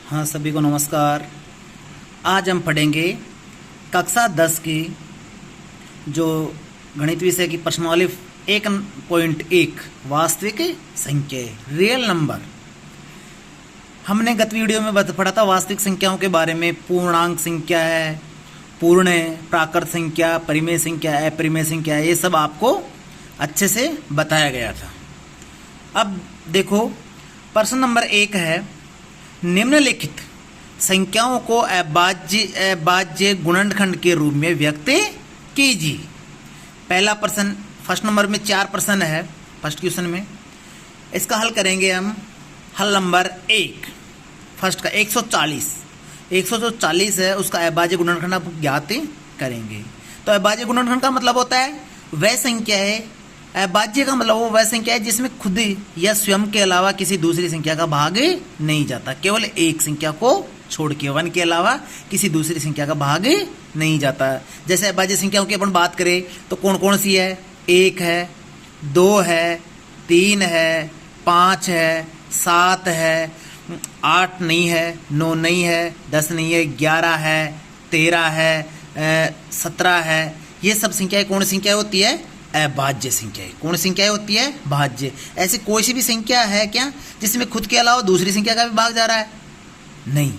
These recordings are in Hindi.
हाँ, सभी को नमस्कार। आज हम पढ़ेंगे कक्षा 10 की जो गणित विषय की प्रश्नावली 1.1 वास्तविक संख्या रियल नंबर। हमने गत वीडियो में पढ़ा था वास्तविक संख्याओं के बारे में। पूर्णांक संख्या है, पूर्ण है, प्राकृत संख्या, परिमेय संख्या, अपरिमेय संख्या, ये सब आपको अच्छे से बताया गया था। अब देखो प्रश्न नंबर 1 है, निम्नलिखित संख्याओं को अभाज्य गुणनखंड के रूप में व्यक्त कीजिए। पहला प्रश्न, फर्स्ट नंबर में 4 प्रश्न है फर्स्ट क्वेश्चन में। इसका हल करेंगे हम। हल नंबर 1 फर्स्ट का 140 है, उसका अभाज्य गुणनखंड आप ज्ञात करेंगे। तो अभाज्य गुणनखंड का मतलब होता है वह संख्या है, अभाज्य का मतलब वो वह संख्या है जिसमें खुद या स्वयं के अलावा किसी दूसरी संख्या का भाग नहीं जाता। केवल एक संख्या को छोड़ के 1 के अलावा किसी दूसरी संख्या का भाग नहीं जाता। जैसे अभाज्य संख्याओं की अपन बात करें तो कौन कौन सी है? 1 है, 2 है, 3 है, 5 है, 7 है, 8 नहीं है, 9 नहीं है, 10 नहीं है, 11 है, 13 है, 17 है। ये सब संख्याएं कौन संख्या होती है? अभाज्य संख्या। कौन संख्या होती है? भाज्य। ऐसी कोई सी भी संख्या है क्या जिसमें खुद के अलावा दूसरी संख्या का भी भाग जा रहा है? नहीं।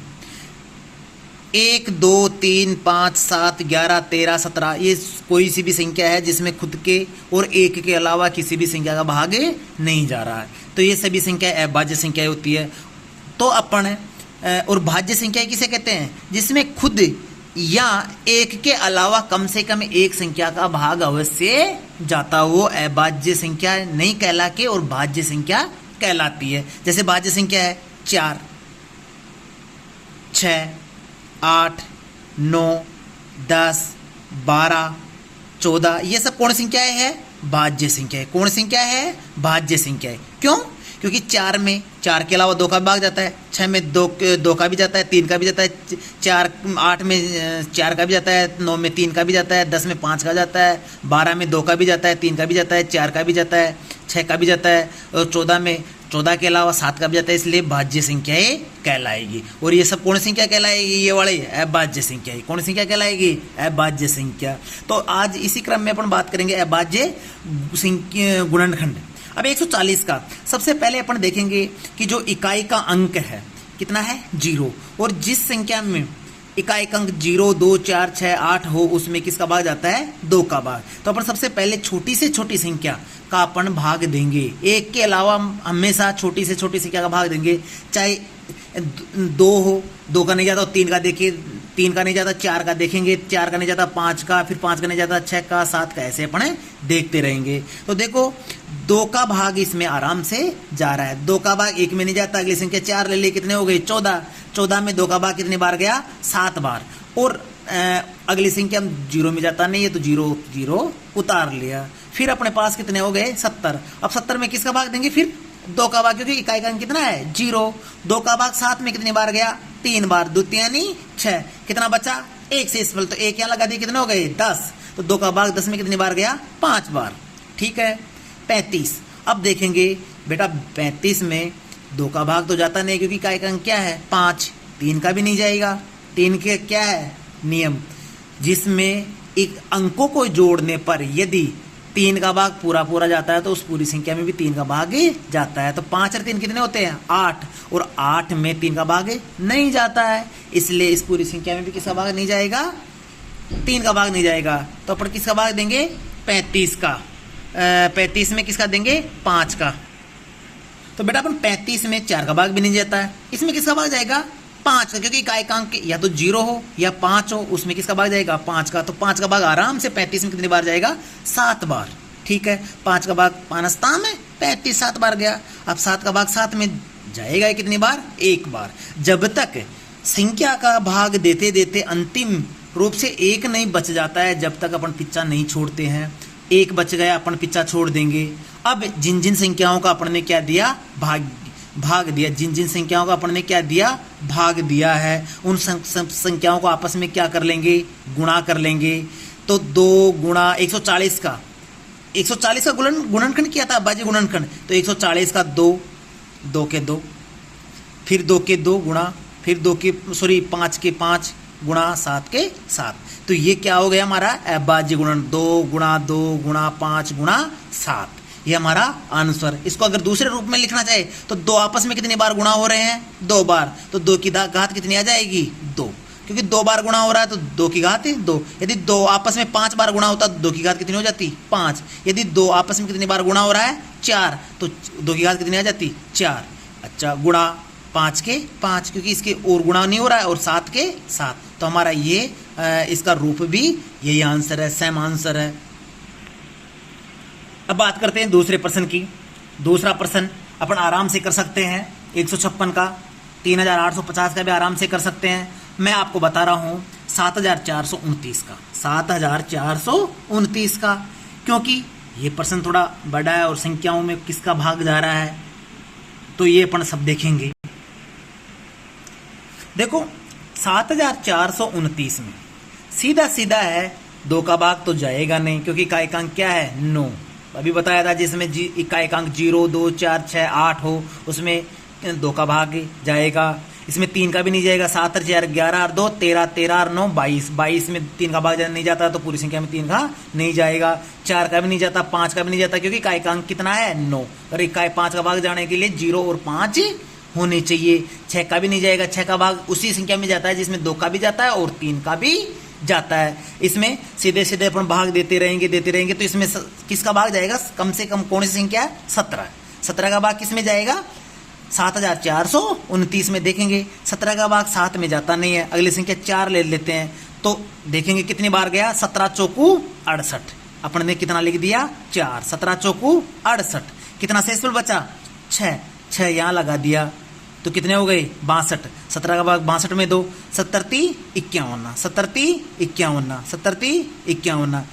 1, 2, 3, 5, 7, 11, 13, 17 ये कोई सी भी संख्या है जिसमें खुद के और एक के अलावा किसी भी संख्या का भाग नहीं जा रहा है, तो ये सभी संख्या अभाज्य संख्या होती है। तो अपन और भाज्य संख्या किसे कहते हैं? जिसमें खुद या एक के अलावा कम से कम एक संख्या का भाग अवश्य जाता, वो अभाज्य संख्या नहीं कहला के और भाज्य संख्या कहलाती है। जैसे भाज्य संख्या है 4, 6, 8, 9, 10, 12, 14, ये सब कौन संख्याएं है? भाज्य संख्या है। कौन संख्या है? भाज्य संख्या है। क्यों? क्योंकि 4 में 4 के अलावा 2 का भी भाग जाता है, 6 में 2 का भी जाता है, 3 का भी जाता है, 8 में 4 का भी जाता है, 9 में 3 का भी जाता है, 10 में 5 का जाता है, 12 में 2 का भी जाता है, 3 का भी जाता है, 4 का भी जाता है, 6 का भी जाता है, और 14 में 14 के अलावा 7 का भी जाता है, इसलिए भाज्य संख्याएं कहलाएगी। और ये सब कौन संख्या कहलाएगी? ये वाली अभाज्य संख्या। कौन संख्या कहलाएगी? अभाज्य संख्या। तो आज इसी क्रम में अपन बात करेंगे अभाज्य गुणनखंड। अब 140 का सबसे पहले अपन देखेंगे कि जो इकाई का अंक है कितना है? 0। और जिस संख्या में इकाई का अंक 0, 2, 4, 6, 8 हो उसमें किसका भाग जाता है? 2 का भाग। तो अपन सबसे पहले छोटी से छोटी संख्या का अपन भाग देंगे। 1 के अलावा हमेशा छोटी से छोटी संख्या का भाग देंगे। चाहे 2 हो, 2 का नहीं जाता, 3 का देखिए, 3 का नहीं जाता, 4 का देखेंगे, 4 का नहीं जाता, 5 का, फिर 5 का नहीं जाता, 6 का, 7 का, ऐसे अपन देखते रहेंगे। तो देखो 2 का भाग इसमें आराम से जा रहा है। 2 का भाग 1 में नहीं जाता, अगली संख्या 4 ले ली, कितने हो गए? 14। 14 में 2 का भाग कितने बार गया? 7 बार। और अगली संख्या 0 में जाता नहीं है तो 0 0 उतार लिया। फिर अपने पास कितने हो गए? 70। अब 70 में किसका भाग देंगे? फिर 2 का भाग, क्योंकि इकाई का अंक कितना है? 0। 2 का भाग 7 में कितनी बार गया? 3 बार। 2 यानी 6। कितना बचा? 1 से इसफल, तो 1 यहाँ लगा दिए, कितने हो गए? 10। तो 2 का भाग 10 में कितनी बार गया? 5 बार। ठीक है। 35। अब देखेंगे बेटा 35 में 2 का भाग तो जाता नहीं, क्योंकि इकाई का अंक क्या है? 5। 3 का भी नहीं जाएगा। 3 के क्या है? नियम, जिसमें एक अंकों को जोड़ने पर यदि 3 का भाग पूरा पूरा जाता है तो उस पूरी संख्या में भी 3 का भाग जाता है। तो 5 और 3 कितने होते हैं? 8। और 8 में 3 का भाग नहीं जाता है, इसलिए इस पूरी संख्या में भी किसका भाग नहीं जाएगा? 3 का भाग नहीं जाएगा। तो अपन किसका भाग देंगे? 35 का। 35 में किसका देंगे? 5 का। तो बेटा अपन 35 में 4 का भाग भी नहीं जाता है, इसमें किसका भाग जाएगा? 5 का, क्योंकि इकाई का अंक या तो 0 हो या 5 हो, उसमें किसका भाग जाएगा? 5 का। तो 5 का भाग आराम से 35 में कितनी बार जाएगा? 7 बार। ठीक है। 5 का भाग 5 में 35 7 बार गया। अब 7 का भाग 7 में जाएगा कितनी बार? 1 बार। जब तक संख्या का भाग देते देते अंतिम रूप से 1 नहीं बच जाता है, जब तक अपन पिच्छा नहीं छोड़ते हैं। 1 बच गया, अपन पिच्छा छोड़ देंगे। अब जिन जिन संख्याओं का अपन ने क्या दिया? भाग दिया। जिन जिन संख्याओं का अपन ने क्या दिया? भाग दिया है, उन संख्याओं को आपस में क्या कर लेंगे? गुणा कर लेंगे। तो 2 गुणा 140 का गुणनखंड किया था अभाज्य गुणनखंड, तो 140 का 2, 2 के 2, फिर 2 के 2 गुणा, फिर 5 के 5 गुणा 7 के 7। तो ये क्या हो गया हमारा अभाज्य गुणन, 2 गुणा 2 गुणा 5 गुणा 7। ये हमारा आंसर। इसको अगर दूसरे रूप में लिखना चाहे तो 2 आपस में कितनी बार गुणा हो रहे हैं, 2 बार, तो 2 की घात कितनी आ जाएगी, 2, क्योंकि 2 बार गुणा हो रहा है तो 2 की घात 2। यदि 2 आपस में 5 बार गुणा होता तो 2 की घात कितनी हो जाती, 5। यदि 2 आपस में कितनी बार गुणा हो रहा है, 4, तो 2 की घात कितनी आ जाती, 4। अच्छा, गुणा 5 के 5, क्योंकि इसके और गुणा नहीं हो रहा है, और 7 के 7। तो हमारा ये इसका रूप भी यही आंसर है, सेम आंसर है। अब बात करते हैं दूसरे प्रश्न की। दूसरा प्रश्न अपन आराम से कर सकते हैं, 156 का, 3850 का भी आराम से कर सकते हैं। मैं आपको बता रहा हूं 7429 का, 7429 का, क्योंकि ये प्रश्न थोड़ा बड़ा है और संख्याओं में किसका भाग जा रहा है, तो ये अपन सब देखेंगे। देखो 7429 में सीधा सीधा है, 2 का भाग तो जाएगा नहीं, क्योंकि इकाइकांक क्या है, 9। अभी बताया था जिसमें इकाइकांक 0, 2, 4, 6, 8 हो, उसमें 2 का भाग जाएगा। इसमें 3 का भी नहीं जाएगा, 7 और 4 11 और 2 13, 13 और 9 22, 22 में 3 का भाग नहीं जाता, तो पूरी संख्या में 3 का नहीं जाएगा। 4 का भी नहीं जाता, 5 का भी नहीं जाता, क्योंकि इकाइकांक कितना है, 9, और इकाई 5 का भाग जाने के लिए 0 और 5 होने चाहिए। 6 का भी नहीं जाएगा, 6 का भाग उसी संख्या में जाता है जिसमें 2 का भी जाता है और 3 का भी जाता है। इसमें सीधे सीधे अपन भाग देते रहेंगे तो इसमें किसका भाग जाएगा, कम से कम कौन सी संख्या है, 17। 17 का भाग किस में जाएगा, 7429 में। देखेंगे 17 का भाग 7 में जाता नहीं है, अगली संख्या 4 ले लेते हैं, तो देखेंगे कितनी बार गया, 17 चौकू 68। अपन ने कितना लिख दिया, 4, 17 चौकू 68। कितना शेषफल बचा, 6 यहाँ लगा दिया, तो कितने हो गए, 62। 17 का भाग 62 में 2, 70 51, 70 51, 70 51।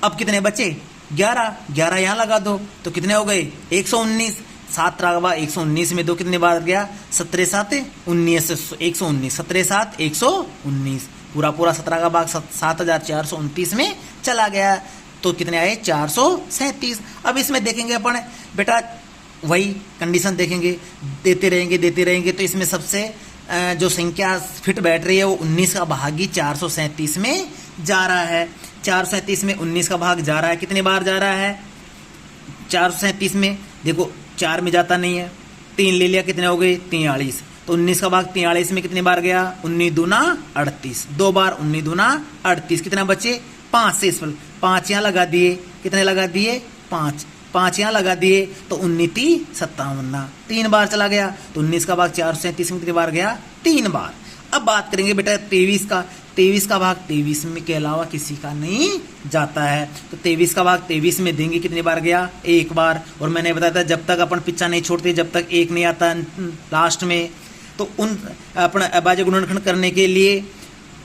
अब कितने बचे, 11 यहाँ लगा दो, तो कितने हो गए, 119। 7 का भाग 119 में 2 कितने बार गया, 17 7 19, 119, 17 7 119। पूरा 17 का भाग 7429 में चला गया, तो कितने आए, 437। अब इसमें देखेंगे अपन बेटा, वही कंडीशन देखेंगे, देते रहेंगे, तो इसमें सबसे जो संख्या फिट बैठ रही है वो 19 का भाग ही 437 में जा रहा है। 437 में 19 का भाग जा रहा है, कितने बार जा रहा है, 437 में देखो 4 में जाता नहीं है, 3 ले लिया, कितने हो गए, 43। तो 19 का भाग 43 में कितने बार गया, 19 दूना 38, 2 बार 19 दूना 38। कितना बचे, 5 शेषफल, 5 यहाँ लगा दिए, कितने लगा दिए, 5 यहाँ लगा दिए, तो 19 57, 3 बार चला गया, तो 19 का भाग 437 में कितनी बार गया, 3 बार। अब बात करेंगे बेटा 23 का। 23 का भाग 23 में के अलावा किसी का नहीं जाता है, तो 23 का भाग 23 में देंगे, कितनी बार गया, 1 बार। और मैंने बताया था जब तक अपन पिछा नहीं छोड़ते, जब तक 1 नहीं आता लास्ट में, तो उन अपना अभाज्य गुणनखंड करने के लिए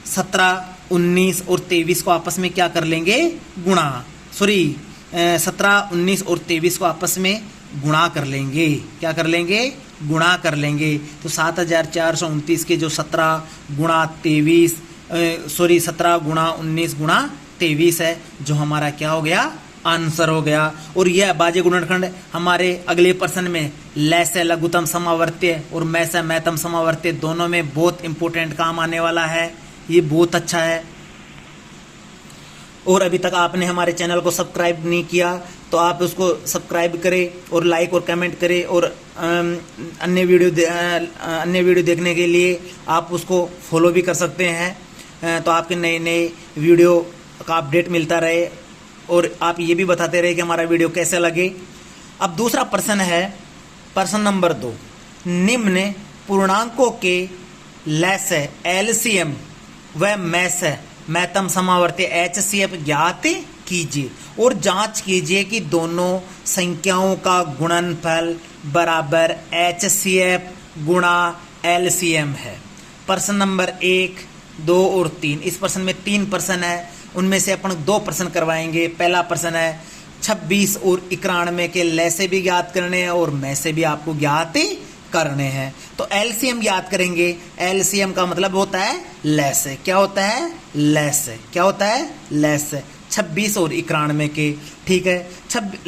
17, 19 और 23 को आपस में क्या कर लेंगे, गुणा, 17, 19 और 23 को आपस में गुणा कर लेंगे। क्या कर लेंगे, गुणा कर लेंगे। तो 7429 के जो 17 गुणा 23, 17 गुणा 19 गुणा 23 है, जो हमारा क्या हो गया, आंसर हो गया। और यह अभाज्य गुणनखंड हमारे अगले प्रश्न में लैसे लघुतम समावर्त्य और मैसे महत्तम समावर्त्य दोनों में बहुत इंपॉर्टेंट काम आने वाला है। ये बहुत अच्छा है। और अभी तक आपने हमारे चैनल को सब्सक्राइब नहीं किया तो आप उसको सब्सक्राइब करें और लाइक और कमेंट करें, और अन्य वीडियो देखने के लिए आप उसको फॉलो भी कर सकते हैं, तो आपके नए नए वीडियो का अपडेट मिलता रहे, और आप ये भी बताते रहे कि हमारा वीडियो कैसे लगे। अब दूसरा प्रश्न है, प्रश्न नंबर 2, निम्न पूर्णांकों के लैसे एलसीएम व मैसे महत्तम समावर्ती HCF ज्ञात कीजिए और जांच कीजिए कि दोनों संख्याओं का गुणनफल बराबर HCF गुणा LCM है। प्रश्न नंबर 1, 2 और 3, इस प्रश्न में 3 प्रश्न है, उनमें से अपन 2 प्रश्न करवाएंगे। पहला प्रश्न है 26 और 91 के लैसे भी ज्ञात करने हैं और मैसे भी आपको ज्ञात करने हैं। तो एलसीएम याद करेंगे। एलसीएम का मतलब होता है लैसे। क्या होता है, लैसे। क्या होता है, लैसे। 26 और 91 के। ठीक है,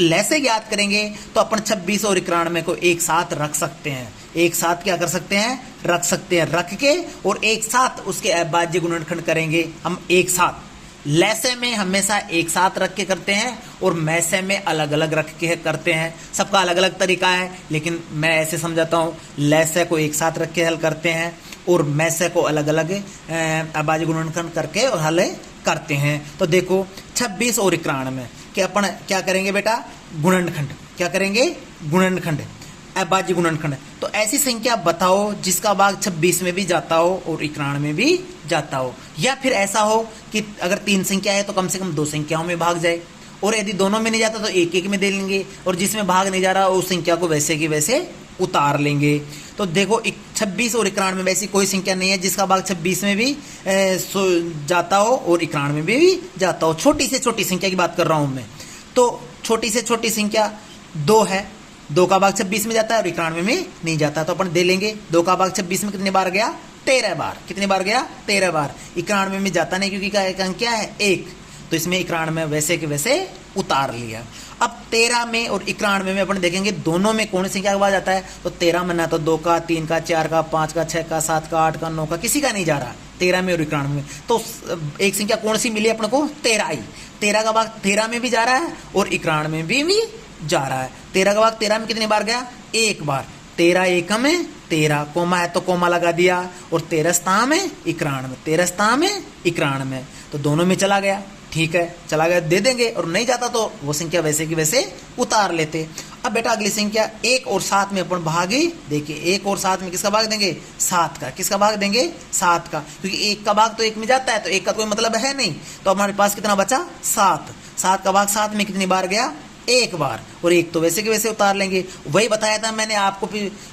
लैसे याद करेंगे तो अपन 26 और 91 को एक साथ रख सकते हैं। एक साथ क्या कर सकते हैं, रख सकते हैं। रख के और एक साथ उसके अभाज्य गुणनखंड करेंगे हम एक साथ। लैसे में हमेशा एक साथ रख के करते हैं और मैसे में अलग अलग रख के करते हैं। सबका अलग अलग तरीका है, लेकिन मैं ऐसे समझाता हूँ। लैसे को एक साथ रख के हल करते हैं और मैसे को अलग अलग अभाज्य गुणनखंड करके और हल करते हैं। तो देखो 26 और 91 कि अपन क्या करेंगे बेटा, गुणनखंड। क्या करेंगे, गुणनखंड, अभाज्य गुणनखंड। तो ऐसी संख्या बताओ जिसका भाग 26 में भी जाता हो और 91 में भी जाता हो। या फिर ऐसा हो कि अगर 3 संख्या है तो कम से कम 2 संख्याओं में भाग जाए, और यदि दोनों में नहीं जाता तो एक एक में दे लेंगे, और जिसमें भाग नहीं जा रहा उस संख्या को वैसे की वैसे उतार लेंगे। तो देखो 26 और 91 में वैसी कोई संख्या नहीं है जिसका भाग 26 में भी जाता हो और 91 में भी जाता हो। छोटी से छोटी संख्या की बात कर रहा हूं मैं। तो छोटी से छोटी संख्या 2 है, 2 का भाग 26 में जाता है और 91 में नहीं जाता, तो अपन दे लेंगे 2 का भाग 26 में कितने बार गया, 13 बार। कितने बार गया, 13 बार। 91 में जाता नहीं क्योंकि क्या है, 1, तो इसमें 91 में वैसे के वैसे उतार लिया। अब 13 में और 91 में अपन देखेंगे दोनों में कौन सी संख्या का भाग जाता है। तो 13 में ना तो 2 का, 3 का, 4 का, 5 का, 6 का, 7 का, 8 का, 9 का, किसी का नहीं जा रहा 13 में और 91 में। तो एक संख्या कौन सी मिली अपने को, 13 ही। 13 का भाग 13 में भी जा रहा है और 91 में भी जा रहा है। 13 का भाग 13 में कितने बार गया, 1 बार। 13 एकम में 13, कोमा है तो कोमा लगा दिया, और 13 स्था में 91, 13 स्था में 91, तो दोनों में चला गया। ठीक है, चला गया, दे देंगे। और नहीं जाता तो वो संख्या वैसे की वैसे उतार लेते। अब बेटा अगली संख्या 1 और 7 में अपन भागी। देखिए 1 और 7 में किसका भाग देंगे, 7 का। किसका भाग देंगे, 7 का, क्योंकि 1 का भाग तो 1 में जाता है, तो 1 का कोई मतलब है नहीं। तो हमारे पास कितना बचा, 7। 7 का भाग 7 में कितनी बार गया, 1 बार, और 1 तो वैसे के वैसे उतार लेंगे। वही बताया था मैंने आपको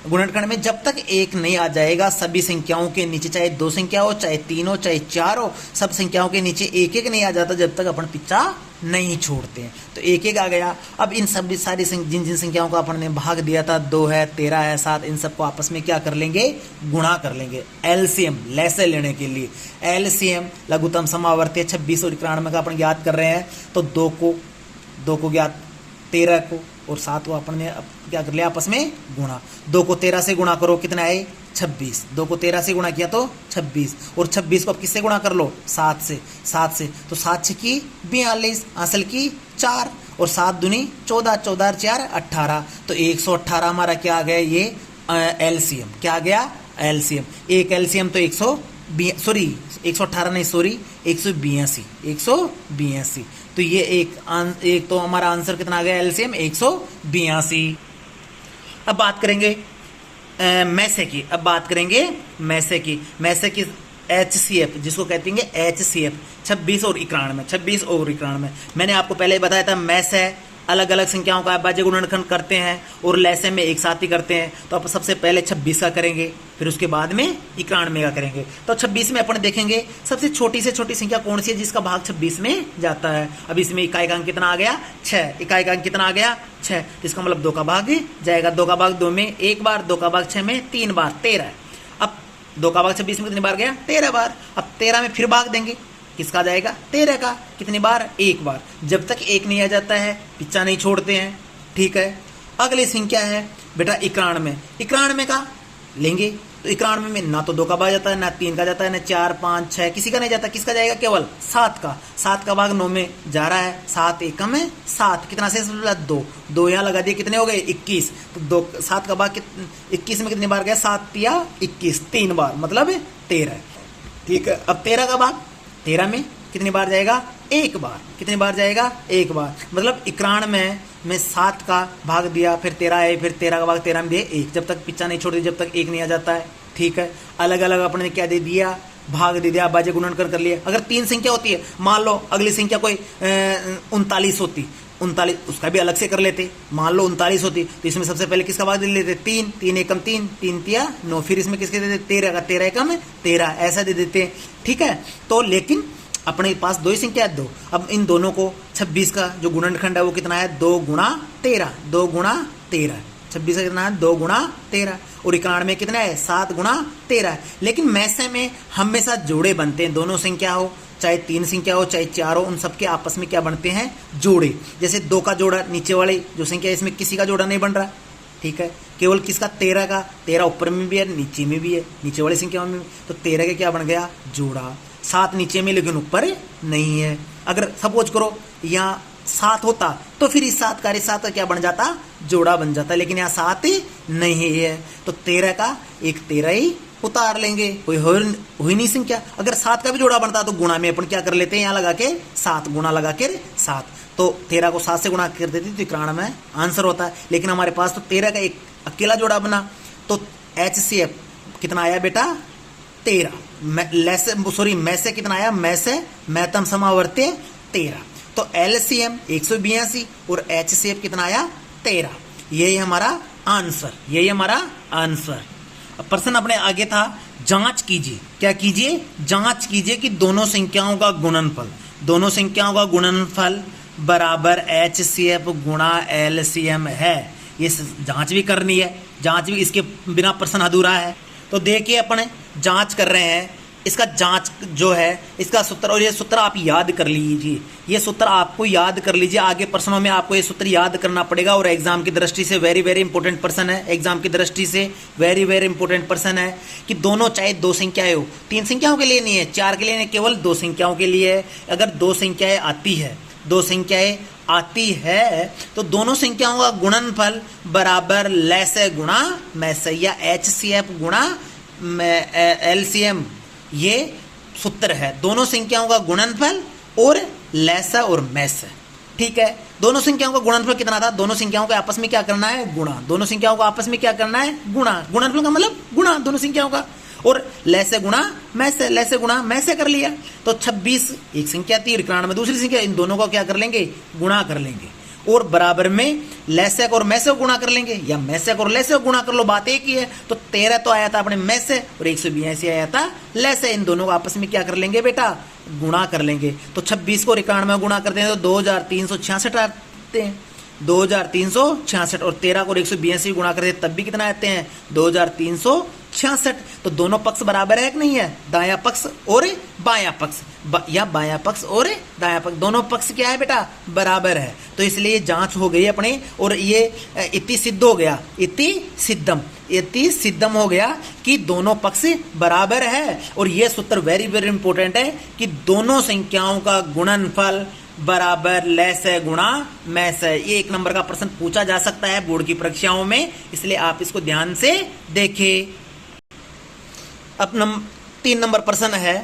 गुणनखंड में, जब तक 1 नहीं आ जाएगा सभी संख्याओं के नीचे, चाहे 2 संख्या हो, चाहे 3 हो, चाहे 4 हो, सब संख्याओं के नीचे 1 नहीं आ जाता जब तक अपन पिछा नहीं छोड़ते हैं। तो 1 आ गया। अब इन सभी सारी जिन जिन संख्याओं को अपन ने भाग दिया था, 2 है, 13 है, 7, इन सबको आपस में क्या कर लेंगे, गुणा कर लेंगे। एलसीएम लैसे लेने के लिए एलसीएम लघुत्तम समावर्ती 26 और 91 का अपन ज्ञात कर रहे हैं। तो 2 को ज्ञात, 13 को और 7 को अपन ने क्या कर लिया, आपस में गुणा। 2 को 13 से गुणा करो, कितना है, 26। 2 को 13 से गुणा किया तो 26, और 26 को अब किससे गुणा कर लो, 7 से। 7 से तो 7 छकी 42, असल की 4, और 7 दूनी 14, 14 और 4 18, तो 118 हमारा क्या आ गया, ये एलसीएम। क्या आ गया, एलसीएम। एक एलसीएम तो 118 नहीं, सॉरी 182, 182। तो ये एक तो हमारा आंसर कितना आ गया, एलसीएम 182। अब बात करेंगे मैसे की। अब बात करेंगे मैसे की। मैसे की HCF, जिसको कहते हैं HCF, 26 और 91। 26 और 91 मैंने आपको पहले ही बताया था। मैसे अलग अलग संख्याओं का अभाज्य गुणनखंड करते हैं और लैसे में एक साथ ही करते हैं। तो आप सबसे पहले 26 का करेंगे, फिर उसके बाद में 91 का करेंगे। तो 26 में अपन देखेंगे सबसे छोटी से छोटी संख्या कौन सी है जिसका भाग 26 में जाता है। अब इसमें इकाई का अंक कितना आ गया, 6। इकाई का अंक कितना आ गया, 6। इसका मतलब 2 का भाग जाएगा। 2 का भाग 2 में 1 बार, 2 का भाग 6 में 3 बार, 13। अब 2 का भाग 26 में कितनी बार गया, 13 बार। अब 13 में फिर भाग देंगे, किसका जाएगा, 13 का। कितनी बार, 1 बार। जब तक 1 नहीं आ जाता है पिछा नहीं छोड़ते हैं। ठीक है, अगली संख्या है बेटा 91। 91 का लेंगे तो 91 में ना तो 2 का भाग जाता है, ना 3 का जाता है, ना 4, 5, 6, किसी का नहीं जाता। किसका जाएगा, केवल 7 का। 7 का भाग 9 में जा रहा है, 7 एकम में 7। कितना से 2 यहाँ लगा दिए, कितने हो गए, 21। तो 7 का भाग 21 में कितनी बार गया, 7 या 21, 3 बार, मतलब 13। ठीक है, अब 13 का भाग 13 में कितनी बार जाएगा, 1 बार। कितनी बार जाएगा, 1 बार। मतलब 91 में 7 का भाग दिया, फिर 13 है, फिर 13 का भाग 13 में दिए 1। जब तक पिछा नहीं छोड़ दिया, जब तक 1 नहीं आ जाता है। ठीक है, अलग अलग अपने क्या दे दिया, भाग दे दिया, अभाज्य गुणनखंड कर लिया। अगर 3 संख्या होती है, मान लो अगली संख्या कोई 39 होती, 39 उसका भी अलग से कर लेते। मान लो 39 होती तो इसमें सबसे पहले किसका भाग दे लेते, 3। 3 एकम 3, 3 तिया 9। फिर इसमें किसके दे देते, 13 का। 13 एकम 13, ऐसा दे देते। ठीक है, तो लेकिन अपने पास 2 ही संख्या है, 2। अब इन दोनों को 26 का जो गुणनखंड है वो कितना है, 2 गुणा 13, 2 गुणा 13। 26 का कितना है 2 गुणा 13, और 91 में कितना है 7 गुणा 13। लेकिन मैसे में हमेशा जोड़े बनते हैं, दोनों संख्या हो, चाहे 3 संख्या हो चाहे 4 हो, उन सबके आपस में क्या बनते हैं जोड़े। जैसे 2 का जोड़ा नीचे वाले जो संख्या है इसमें किसी का जोड़ा नहीं बन रहा, ठीक है, केवल किसका 13 का, 13 ऊपर में भी है नीचे में भी है, नीचे वाली संख्या में, तो 13 का क्या बन गया जोड़ा। 7 नीचे में लेकिन ऊपर नहीं है। अगर सपोज करो यहाँ 7 होता तो फिर इस 7 का 7 का क्या बन जाता जोड़ा बन जाता, लेकिन यहाँ 7 नहीं है, तो 13 का एक 13 ही उतार लेंगे, कोई हो ही नहीं संख्या। अगर 7 का भी जोड़ा बनता तो गुणा में अपन क्या कर लेते हैं, यहाँ लगा के 7 गुणा लगा के 7, तो 13 को 7 से गुणा कर देते तो 91 में आंसर होता है। लेकिन हमारे पास तो 13 का एक अकेला जोड़ा बना, तो HCF कितना आया बेटा 13, मैं से कितना आया, मैं से मैतम समावर्त्य 13, तो LCM 182 और HCF कितना आया 13। यही हमारा आंसर, यही हमारा आंसर। अब प्रश्न अपने आगे था, जांच कीजिए, क्या कीजिए, जांच कीजिए कि दोनों संख्याओं का गुणनफल, दोनों संख्याओं का गुणनफल बराबर HCF गुणा LCM है। ये जांच भी करनी है, जांच भी, इसके बिना प्रश्न अधूरा है। तो देखिए अपन जांच कर रहे हैं, इसका जांच जो है इसका सूत्र, और ये सूत्र आप याद कर लीजिए, ये सूत्र आपको याद कर लीजिए, आगे प्रश्नों में आपको ये सूत्र याद करना पड़ेगा, और एग्जाम की दृष्टि से वेरी वेरी इंपॉर्टेंट प्रश्न है, एग्जाम की दृष्टि से वेरी वेरी इंपॉर्टेंट प्रश्न है कि दोनों चाहे 2 संख्याएं हो, 3 संख्याओं के लिए नहीं है, 4 के लिए नहीं, केवल 2 संख्याओं के लिए है। अगर 2 संख्याएं आती है, 2 संख्याएं आती है तो दोनों संख्याओं का गुणनफल बराबर लैसे गुणा मैसे या HCF गुणा LCM, ये सूत्र है। दोनों संख्याओं का गुणनफल और लैसा और मैस, ठीक है। दोनों संख्याओं का गुणनफल कितना था, दोनों संख्याओं को आपस में क्या करना है गुणा, दोनों संख्याओं को आपस में क्या करना है गुणा, गुणनफल का मतलब गुणा दोनों संख्याओं का, और लैसे गुणा मैसे, लैसे गुणा मैसे कर लिया, तो 26 एक संख्या थी और 91 दूसरी संख्या, इन दोनों को क्या कर लेंगे गुणा कर लेंगे, और बराबर में लैसेक और मैसे को गुणा कर लेंगे, या मैसेक और लैसे को गुणा कर लो, बात एक ही है। तो 13 तो आया था अपने मैसे और 182 आया था लैसे, इन दोनों को आपस में क्या कर लेंगे बेटा गुणा कर लेंगे। तो 26 को 91 में गुणा करते हैं तो 2366 आते हैं, 2366, और 13 को 182 गुणा करते हैं तब भी कितना आते हैं 2366। तो दोनों पक्ष बराबर है कि नहीं है, दायां पक्ष और बायां पक्ष, या बायां पक्ष और दायां पक्ष, दोनों पक्ष क्या है बेटा बराबर है। तो इसलिए जांच हो गई अपने, और ये इति सिद्ध हो गया, इति सिद्धम हो गया कि दोनों पक्ष बराबर है। और ये सूत्र वेरी वेरी इंपॉर्टेंट है कि दोनों संख्याओं का गुणनफल बराबर लैसे गुणा मैसे, ये 1 नंबर का प्रश्न पूछा जा सकता है बोर्ड की परीक्षाओं में, इसलिए आप इसको ध्यान से देखें। अब 3 नंबर प्रश्न है,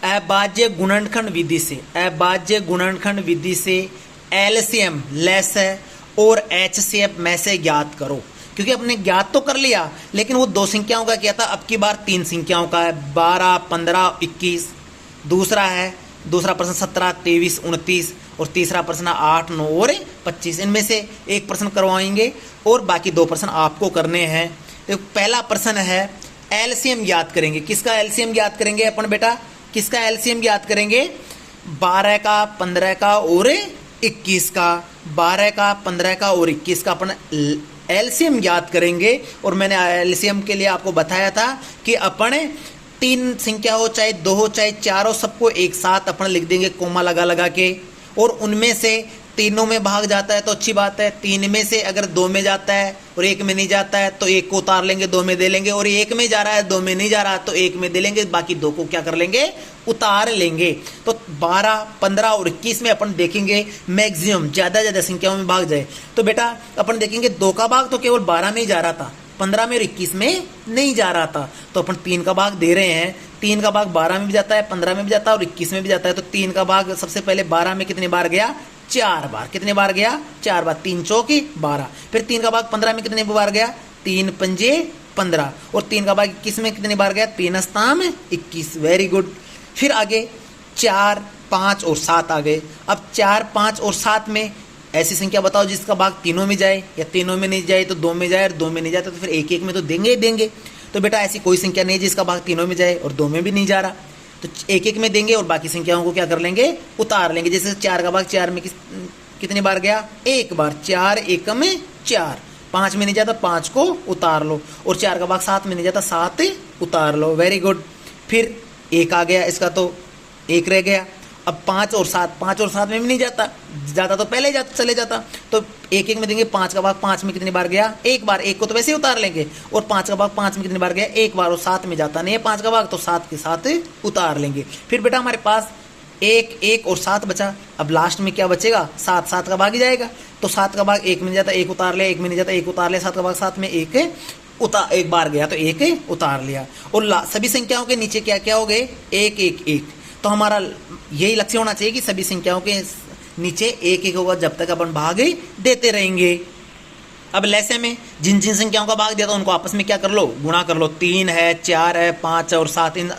अभाज्य गुणनखंड विधि से, अभाज्य गुणनखंड विधि से LCM लैसे और HCF मैसे ज्ञात करो। क्योंकि अपने ज्ञात तो कर लिया, लेकिन वो 2 संख्याओं का किया था, अब की बार 3 संख्याओं का है, 12, 15, 21। दूसरा प्रश्न 17, 23, 29, और तीसरा प्रश्न 8, 9 और 25। इनमें से एक प्रश्न करवाएंगे और बाकी 2 प्रश्न आपको करने हैं। तो पहला प्रश्न है LCM ज्ञात करेंगे। किसका LCM ज्ञात करेंगे अपन बेटा, किसका LCM ज्ञात करेंगे, 12 का, 15 का और 21 का, 12 का, 15 का और 21 का अपन LCM ज्ञात करेंगे। और मैंने LCM के लिए आपको बताया था कि अपन 3 संख्या हो चाहे 2 हो चाहे 4 हो, सबको एक साथ अपन लिख देंगे कोमा लगा लगा के, और उनमें से तीनों में भाग जाता है तो अच्छी बात है, 3 में से अगर 2 में जाता है और 1 में नहीं जाता है तो 1 को उतार लेंगे, 2 में दे लेंगे, और 1 में जा रहा है 2 में नहीं जा रहा है तो 1 में दे लेंगे, बाकी 2 को क्या कर लेंगे उतार लेंगे। तो 12, 15 और 21 में अपन देखेंगे मैक्सिमम ज़्यादा संख्याओं में भाग जाए, तो बेटा अपन देखेंगे 2 का भाग तो केवल 12 में ही जा रहा था, 15 में और 21 में नहीं जा रहा था, तो अपन 3 का भाग दे रहे हैं। 3 का भाग 12 में भी जाता है, 15 में भी जाता है और 21 में भी जाता है। तो 3 का भाग सबसे पहले 12 में कितने बार गया, 4 बार। कितने बार गया, 4 बार, 3 चौके 12। फिर 3 का भाग 15 में कितने बार गया, 3 पंजे 15, और 3 का भाग 21 में कितने बार गया, 3 अस्ताम 21। Very good. फिर आगे 4, 5 और 7 आ गए। अब 4, 5 और 7 में ऐसी संख्या बताओ जिसका भाग तीनों में जाए, या तीनों में नहीं जाए तो 2 में जाए, और 2 में नहीं जाता तो फिर 1 में तो देंगे ही देंगे। तो बेटा ऐसी कोई संख्या नहीं जिसका भाग तीनों में जाए और 2 में भी नहीं जा रहा, तो 1 में देंगे और बाकी संख्याओं को क्या कर लेंगे उतार लेंगे। जैसे 4 का भाग 4 में कितने बार गया, 1 बार, 4 1 में 4, 5 में नहीं जाता 5 को उतार लो, और 4 का भाग 7 में नहीं जाता 7 उतार लो। Very good. फिर 1 आ गया, इसका तो 1 रह गया। अब 5 और 7 में भी नहीं जाता, जाता तो पहले चले जाता, तो 1 1 में देंगे। 5 का भाग 5 में कितनी बार गया? 1 बार। 1 को तो वैसे ही उतार लेंगे, और 5 का भाग 5 में कितनी बार गया? 1 बार, और 7 में जाता नहीं है 5 का भाग, तो 7 के साथ उतार लेंगे। फिर बेटा हमारे पास 1 1 और 7 बचा। अब लास्ट में क्या बचेगा? 7 7 का भाग ही जाएगा, तो 7 का भाग 1 में नहीं जाता 1 उतार लिया, 1 में नहीं जाता 1 उतार लिया, 7 का भाग 7 में 1 बार गया तो 1 उतार लिया। और सभी संख्याओं के नीचे क्या क्या हो गए? 1 1 1। तो हमारा यही लक्ष्य होना चाहिए कि सभी संख्याओं के नीचे 1 1 होगा, जब तक अपन भाग देते रहेंगे। अब लैसे में जिन जिन संख्याओं का भाग दिया था उनको आपस में क्या कर लो? गुणा कर लो। 3 है, 4 है, 5 है और 7, इन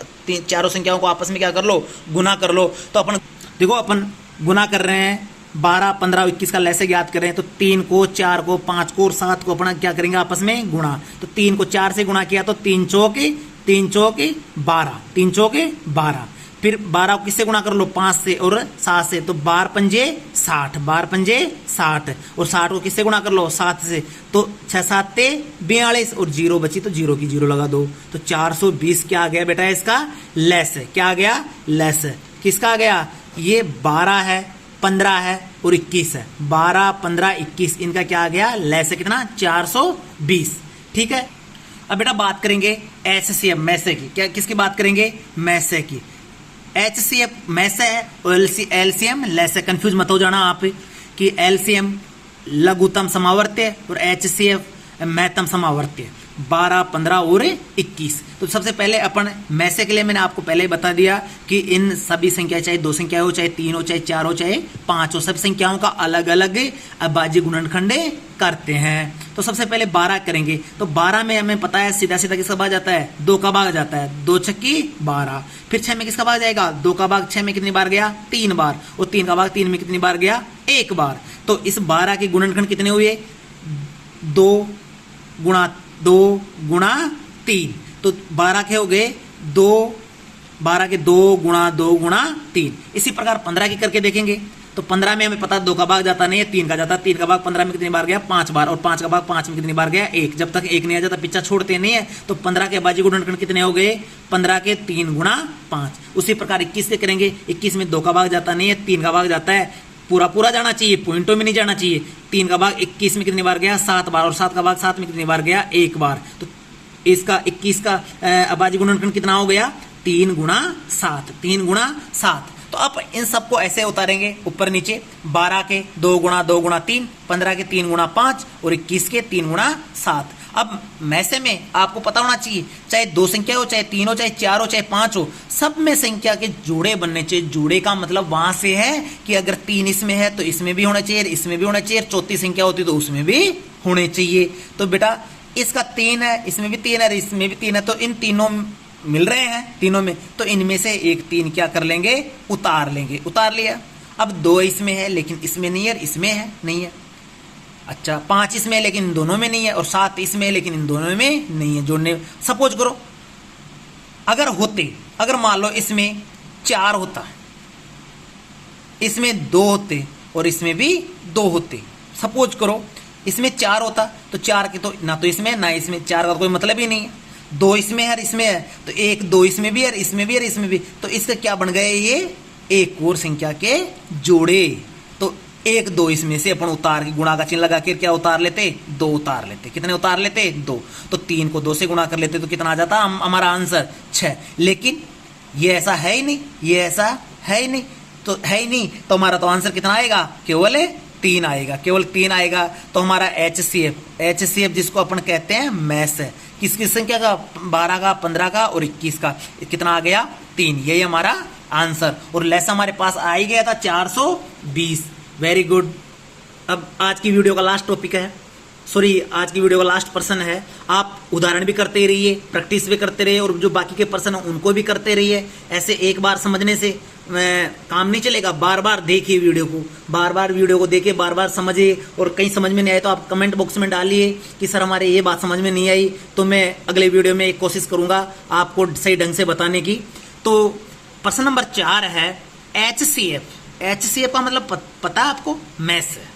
चारों संख्याओं को आपस में क्या कर लो? गुना कर लो। तो अपन देखो, अपन गुना कर रहे हैं, 12 15 और 21 का लैसे ज्ञात कर रहे हैं, तो 3 को 4 को 5 को और 7 को अपना क्या करेंगे? आपस में गुणा। तो 3 को 4 से गुणा किया तो 3 चौके 12, 3 चौके 12। फिर 12 को किससे गुणा कर लो? 5 से और 7 से, तो 12 पंजे 60, 12 पंजे 60, और 60 को किससे गुणा कर लो? 7 से, तो 6 7 42, और 0 बची तो 0 की 0 लगा दो। तो 420 क्या आ गया बेटा? इसका लेस है। क्या आ गया? लेस है। किसका आ गया? ये 12 है, 15 है और 21 है। 12 15 21 इनका क्या आ गया? लेस है। कितना? 420। ठीक है। अब बेटा बात करेंगे एचसीएफ मैसे की। क्या किसकी बात करेंगे? मैसे की। एचसीएफ मैसे है और एलसीएम लेस है। कंफ्यूज मत हो जाना आप कि एलसीएम लघुतम समावर्त्य और एचसीएफ महत्तम समावर्त्य। 12 15 और 21। तो सबसे पहले अपन मैसे के लिए मैंने आपको पहले ही बता दिया कि इन सभी संख्या, चाहे 2 संख्या हो, चाहे 3 हो, चाहे 4 हो, चाहे 5 हो, सभी संख्याओं का अलग अलग अभाज्य गुणनखंड करते हैं। तो सबसे पहले 12 करेंगे। तो 12 में हमें पता है सीधा सीधा किसका भाग जाता है? 2 का भाग जाता है। 2 छक्की 12। फिर 6 में किसका भाग जाएगा? 2 का भाग 6 में कितनी बार गया? 3 बार। और 3 का भाग 3 में कितनी बार गया? 1 बार। तो इस 12 के गुणनखंड कितने हुए? 2 गुणा 3। तो 12 के हो गए 2, 12 के 2 गुणा 3। इसी प्रकार 15 की करके देखेंगे। तो 15 में हमें पता है 2 का भाग जाता नहीं है, 3 का जाता है। 3 का भाग 15 में कितनी बार गया? 5 बार। और 5 का भाग 5 में कितनी बार गया? 1। जब तक 1 नहीं आ जाता पीछा छोड़ते नहीं है। तो 15 के अभाज्य गुणनखंड कितने हो गए? 15 के 3 गुणा 5। उसी प्रकार 21 से करेंगे। 21 में 2 का भाग जाता नहीं है, 3 का भाग जाता है। पूरा जाना चाहिए, पॉइंटों में नहीं जाना चाहिए। 3 का भाग 21 में कितनी बार गया? 7 बार। और 7 का भाग 7 में कितनी बार गया? 1 बार। तो इसका 21 का अभाज्य गुणनखंड कितना हो गया? 3 गुणा 7, 3 गुणा 7। तो अब इन सबको ऐसे उतारेंगे ऊपर नीचे। 12 के 2 गुणा 3, 15 के 3 गुणा 5 और 21 के 3 गुणा 7। अब मैसे में आपको पता होना चाहिए, चाहे 2 संख्या हो, चाहे 3 हो, चाहे 4 हो, चाहे 5 हो, सब में संख्या के जोड़े बनने चाहिए। जोड़े का मतलब वहां से है कि अगर 3 इसमें है तो इसमें भी होना चाहिए, इसमें भी होना चाहिए, चौथी संख्या होती तो उसमें भी होने चाहिए। तो बेटा इसका 3 है, इसमें भी 3 है, इसमें भी 3 है, तो इन तीनों मिल रहे हैं तीनों में, तो इनमें से एक 3 क्या कर लेंगे? उतार लेंगे। उतार लिया। अब 2 इसमें है लेकिन इसमें नहीं है, इसमें है नहीं है। अच्छा 5 इसमें है लेकिन इन दोनों में नहीं है, और 7 इसमें है लेकिन इन दोनों में नहीं है। जोड़ने सपोज करो अगर मान लो इसमें 4 होता, इसमें 2 होते और इसमें भी 2 होते। सपोज करो इसमें 4 होता तो 4 के तो ना तो इसमें ना इसमें, 4 का कोई मतलब ही नहीं है। 2 इसमें है, इसमें है, तो 1 2 इसमें भी है, इसमें भी है, इसमें भी, तो इसका क्या बन गए? ये एक और संख्या के जोड़े। तो 1 2 इसमें से अपन उतार के गुणा का चिन्ह लगा के क्या उतार लेते? 2 उतार लेते। कितने उतार लेते? 2। तो 3 को 2 से गुणा कर लेते तो कितना आ जाता हमारा आंसर? 6। लेकिन ये ऐसा है ही नहीं, ये ऐसा है ही नहीं, तो है ही नहीं, तो हमारा तो आंसर कितना आएगा? केवल 3 आएगा, केवल 3 आएगा। तो हमारा एचसीएफ जिसको अपन कहते हैं मैस है, किस संख्या का? 12 का, 15 का और 21 का। कितना आ गया? 3। यही हमारा आंसर। और लेस हमारे पास आ ही गया था 420। Very good. अब आज की वीडियो का लास्ट टॉपिक है, आज की वीडियो का लास्ट पर्सन है। आप उदाहरण भी करते रहिए, प्रैक्टिस भी करते रहिए, और जो बाकी के पर्सन है उनको भी करते रहिए। ऐसे एक बार समझने से काम नहीं चलेगा। बार बार देखिए वीडियो को, बार बार वीडियो को देखिए, बार बार समझिए। और कहीं समझ में नहीं आए तो आप कमेंट बॉक्स में डालिए कि सर हमारे ये बात समझ में नहीं आई, तो मैं अगले वीडियो में एक कोशिश करूंगा आपको सही ढंग से बताने की। तो प्रश्न नंबर 4 है एचसीएफ। एचसीएफ का मतलब पता है आपको? मैस है।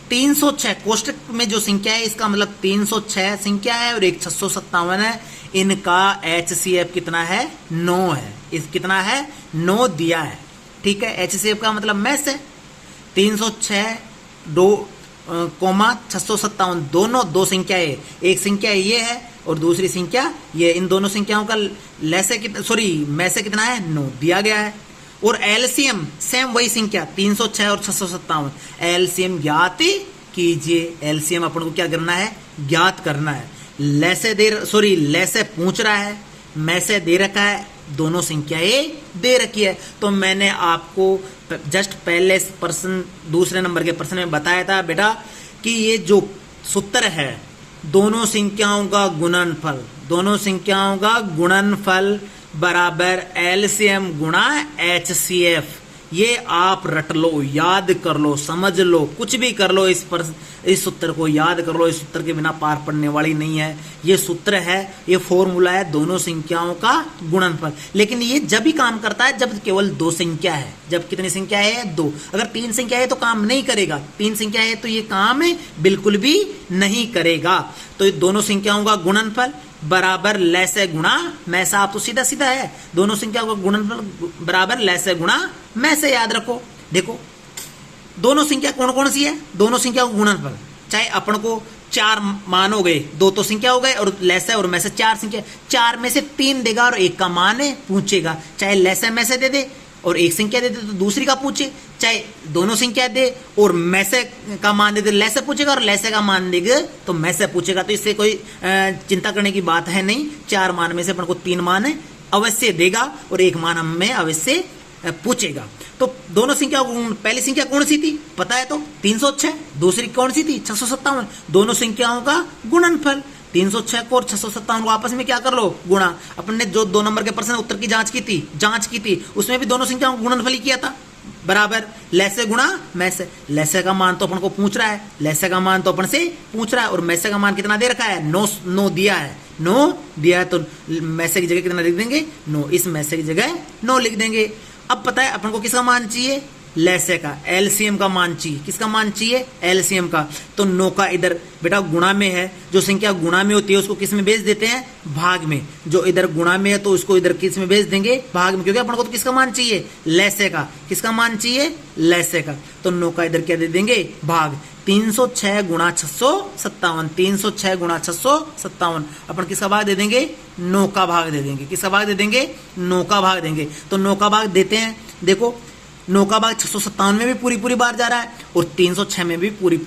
306 कोष्टक में जो संख्या है इसका मतलब 306 संख्या है और एक 657 है। इनका HCF कितना है? 9 है। इस कितना है? 9 दिया है। ठीक है, HCF का मतलब मैस है। 306 कोमा 657 दोनों दो संख्या है, एक संख्या ये है और दूसरी संख्या ये। इन दोनों संख्याओं का लैसे मैं से कितना है? 9 दिया गया है। और एलसीएम सेम वही संख्या 306 और 657 एलसीएम ज्ञात कीजिए। एलसीएम अपन को क्या करना है? ज्ञात करना है। लैसे पूछ रहा है, मैं से दे रखा है, दोनों संख्याएं दे रखी है। तो मैंने आपको जस्ट पहले दूसरे नंबर के प्रश्न में बताया था बेटा कि ये जो सूत्र है दोनों संख्याओं का गुणनफल बराबर एलसीएम गुणा HCF। ये आप रट लो, याद कर लो, समझ लो, कुछ भी कर लो, इस सूत्र को याद कर लो। इस सूत्र के बिना पार पड़ने वाली नहीं है। ये सूत्र है, ये फॉर्मूला है दोनों संख्याओं का गुणनफल। लेकिन ये जब भी काम करता है जब केवल दो संख्या है। जब कितनी संख्या है? 2। अगर 3 संख्या है तो काम नहीं करेगा। 3 संख्या है तो ये काम बिल्कुल भी नहीं करेगा। तो ये दोनों संख्याओं का गुणनफल बराबर लैसे गुणा मैसे। आप तो सीधा सीधा है, दोनों संख्याओं का गुणनफल बराबर लैसे गुणा मैसे। याद रखो, देखो दोनों संख्या कौन कौन सी है? दोनों संख्याओं का गुणनफल, चाहे अपन को 4 मान हो गए, 2 तो संख्या हो गए और लैसे और मैसे 4 संख्या, 4 में से 3 देगा और 1 का मान पूछेगा। चाहे लैसे मैसे दे दे और एक संख्या दे दे तो दूसरी का पूछे, चाहे दोनों संख्या दे और मैसे का मान दे दे लैसे पूछेगा और लैसे का मान देगा तो मैसे पूछेगा। तो इससे कोई चिंता करने की बात है नहीं। 4 मान में से अपन को 3 मान अवश्य देगा और 1 मान हमें अवश्य पूछेगा। तो दोनों संख्या, पहली संख्या कौन सी थी पता है? तो 306। दूसरी कौन सी थी? 657। दोनों संख्याओं का गुणनफल 306 को और 657 को आपस में क्या कर लो? गुणा। अपन ने जो 2 नंबर के प्रश्न उत्तर की जांच की थी उसमें भी दोनों संख्याओं का गुणनफल ही किया था। बराबर लैसे गुणा मैसे। लैसे का मान तो अपन को पूछ रहा है, लैसे का मान तो अपन से पूछ रहा है और मैसे का मान कितना दे रखा है? 9 दिया है। 9 दिया है तो मैसे की जगह कितना लिख देंगे? 9। इस मैसे की जगह 9 लिख देंगे। अब पता है अपन को किसका मान चाहिए? लैसे का, एलसीएम का मान चाहिए। किसका मान चाहिए? एलसीएम का। तो 9 का इधर बेटा गुणा में है, जो संख्या गुणा में होती है उसको किस में भेज देते हैं? भाग में। जो इधर गुणा में है तो उसको इधर किस में भेज देंगे? भाग में, क्योंकि अपन को तो किसका मान चाहिए? लैसे का। किसका मान चाहिए? लैसे का। तो 9 का इधर क्या दे देंगे? भाग। 306 गुणा 657, 306 गुणा 657 अपन किसका भाग दे देंगे? 9 का भाग दे देंगे। किसका भाग दे देंगे? 9 का भाग देंगे। तो 9 का भाग देते हैं। देखो 9 का भाग 657 में भी पूरी बार जा रहा है और 306 में भी पूरी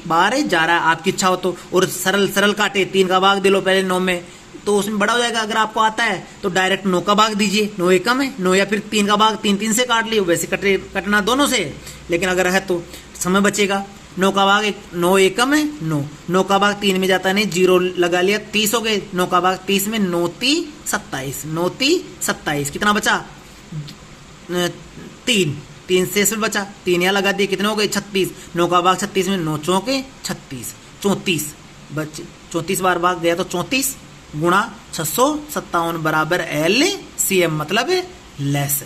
बार जा रहा है। आपकी इच्छा हो तो, और सरल काटे 3 का भाग दे लो पहले 9 में तो उसमें बड़ा हो जाएगा। अगर आपको आता है तो डायरेक्ट 9 का भाग दीजिए, 9 एकम है 9, या फिर 3 का भाग 3 से काट लियो, वैसे कटना दोनों से। लेकिन अगर है तो समय बचेगा। 9 का भाग 9 एकम है 9, 9 का भाग 3 में जाता नहीं, 0 लगा लिया, 30 हो गए। 9 का भाग 30 में 9 3 27, 9 3 27 कितना बचा? 3 से इसमें बचा, 3 यहाँ लगा दिए, कितने हो गए? 36। 9 का भाग 36 में 9 चौके 36, 34 बच्चे 34 बार भाग गया तो 34 गुणा 657 बराबर LCM, मतलब है लेस।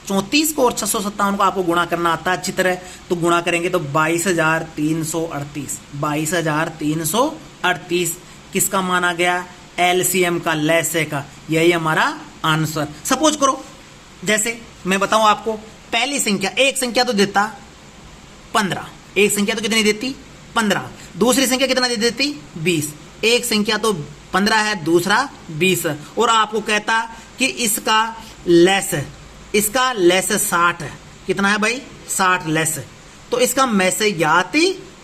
34 को और 657 को आपको गुणा करना आता है अच्छी तरह, तो गुणा करेंगे तो 22,338, 22,338 किसका माना गया? LCM का, लैसे का। यही हमारा आंसर। सपोज करो जैसे मैं बताऊं आपको, पहली संख्या, एक संख्या तो देता 15, एक संख्या तो कितनी देती? 15। दूसरी संख्या कितना दे देती? 20। एक संख्या तो 15 है, दूसरा 20, और आपको कहता कि इसका लेस 60 है। कितना है भाई? 60 लेस। तो इसका मैं से याद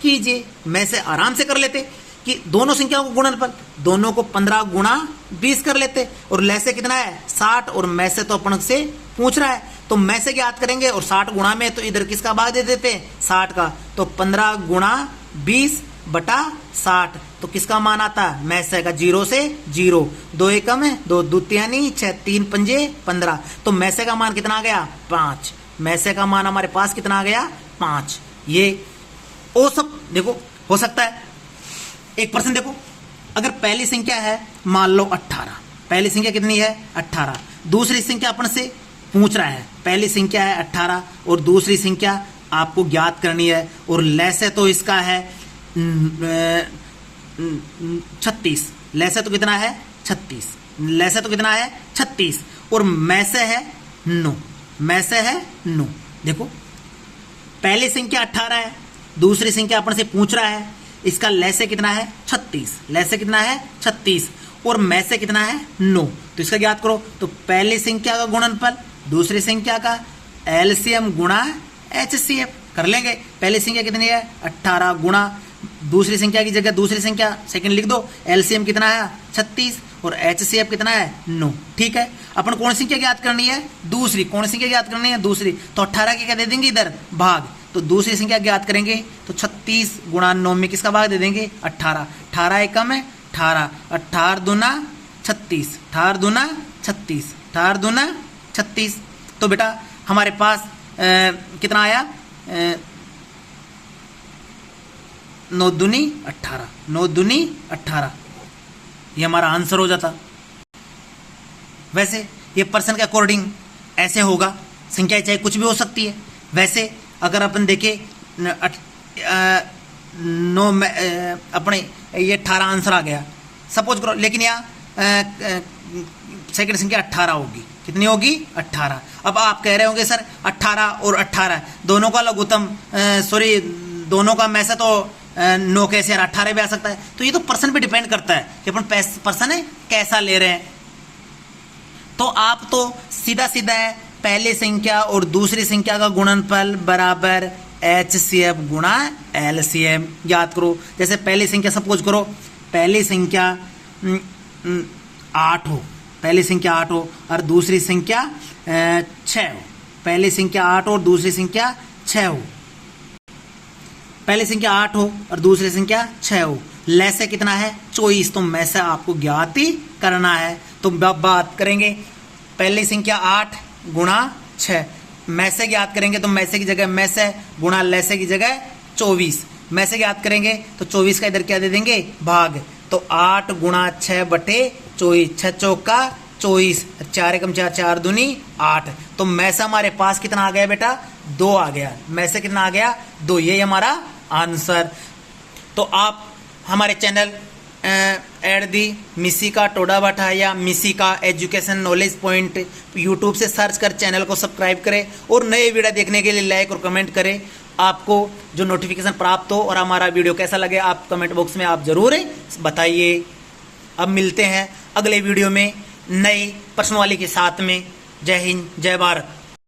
कीजिए। मैं से आराम से कर लेते कि दोनों संख्याओं को गुणनफल, दोनों को 15 गुणा 20 कर लेते, और लैसे कितना है? 60, और मैं से तो अपन से पूछ रहा है तो मैं से याद करेंगे, और 60 गुणा में तो इधर किसका भाग दे देते हैं? 60 का। तो 15 गुणा 20 बटा 60, तो किसका मान आता है? मैं से का। 0 से 0, 2 एकम है 2, 2 यानी 6, 3 पंजे 15, तो मैं से का मान कितना आ गया? 5। मैं से का मान हमारे पास कितना आ गया? 5। ये वो सब देखो हो सकता है। एक परसेंट देखो, अगर पहली संख्या है मान लो 18, पहली संख्या कितनी है? 18। दूसरी संख्या अपन से पूछ रहा है, पहली संख्या है 18 और दूसरी संख्या आपको ज्ञात करनी है। और लैसे तो इसका है 36, लैसे तो कितना है 36, लैसे तो कितना है 36, और मैसे है 9, मैसे है 9। देखो पहली संख्या 18 है, दूसरी संख्या अपन से पूछ रहा है, इसका लैसे कितना है 36, लैसे कितना है 36, और मैसे कितना है 9। तो इसका ज्ञात करो। तो पहली संख्या का गुणनफल दूसरी संख्या का एलसीएम गुणा एचसीएफ कर लेंगे। पहली संख्या कितनी है 18 गुणा दूसरी संख्या की जगह दूसरी संख्या सेकंड लिख दो, एलसीएम कितना है 36 और एचसीएफ कितना है 9। ठीक है, अपन कौन सी संख्या ज्ञात करनी है दूसरी, कौन सी संख्या ज्ञात करनी है दूसरी, तो 18 की क्या दे देंगे इधर भाग, तो दूसरी संख्या ज्ञात करेंगे तो 36 गुणा 9 में किसका भाग दे देंगे 18, 18 एकम है 18, 18 दूना 36, 18 दूना 36, 18 दूना 36। तो बेटा हमारे पास कितना आया 9 दूनी 18, 9 दूनी 18, ये हमारा आंसर हो जाता। वैसे ये पर्सन के अकॉर्डिंग ऐसे होगा, संख्या चाहे कुछ भी हो सकती है। वैसे अगर अपन देखें 9 में अपने ये 18 आंसर आ गया सपोज करो, लेकिन यहाँ सेकंड संख्या 18 होगी, कितनी होगी 18। अब आप कह रहे होंगे सर 18 और 18 दोनों का लघुत्तम सॉरी दोनों का मैसे तो 9 कैसे 18 भी आ सकता है। तो ये तो पर्सन पे डिपेंड करता है कि अपन पर्सन है कैसा ले रहे हैं। तो आप तो सीधा सीधा है पहली संख्या और दूसरी संख्या का गुणनफल बराबर एचसीएफ गुणा एलसीएम याद करो। जैसे पहली संख्या सपोज करो पहली संख्या 8 हो, पहली संख्या 8 हो और दूसरी संख्या 6 हो, पहली संख्या 8 और दूसरी संख्या 6 हो, पहली संख्या 8 हो और दूसरी संख्या 6 हो, लैसे कितना है 24, तो मैसे आपको ज्ञात ही करना है। तो बात करेंगे पहली संख्या 8 गुणा 6, मैसे ज्ञात करेंगे तो मैसे की जगह मैसे गुणा लैसे की जगह 24, मैसे ज्ञात करेंगे तो 24 का इधर क्या दे देंगे भाग, तो 8 गुणा 6 बटे 24, 6 चौका 24, 4 एकम 4, 4 दूनी 8। तो मैसे हमारे पास कितना आ गया बेटा 2 आ गया, मैसे कितना आ गया 2, ये हमारा आंसर। तो आप हमारे चैनल एड दी मिसिका टोडा बाठा या मिसिका एजुकेशन नॉलेज पॉइंट यूट्यूब से सर्च कर चैनल को सब्सक्राइब करें और नए वीडियो देखने के लिए लाइक और कमेंट करें। आपको जो नोटिफिकेशन प्राप्त हो और हमारा वीडियो कैसा लगे आप कमेंट बॉक्स में आप जरूर बताइए। अब मिलते हैं अगले वीडियो में नई प्रश्नवाली के साथ में। जय हिंद जय भारत।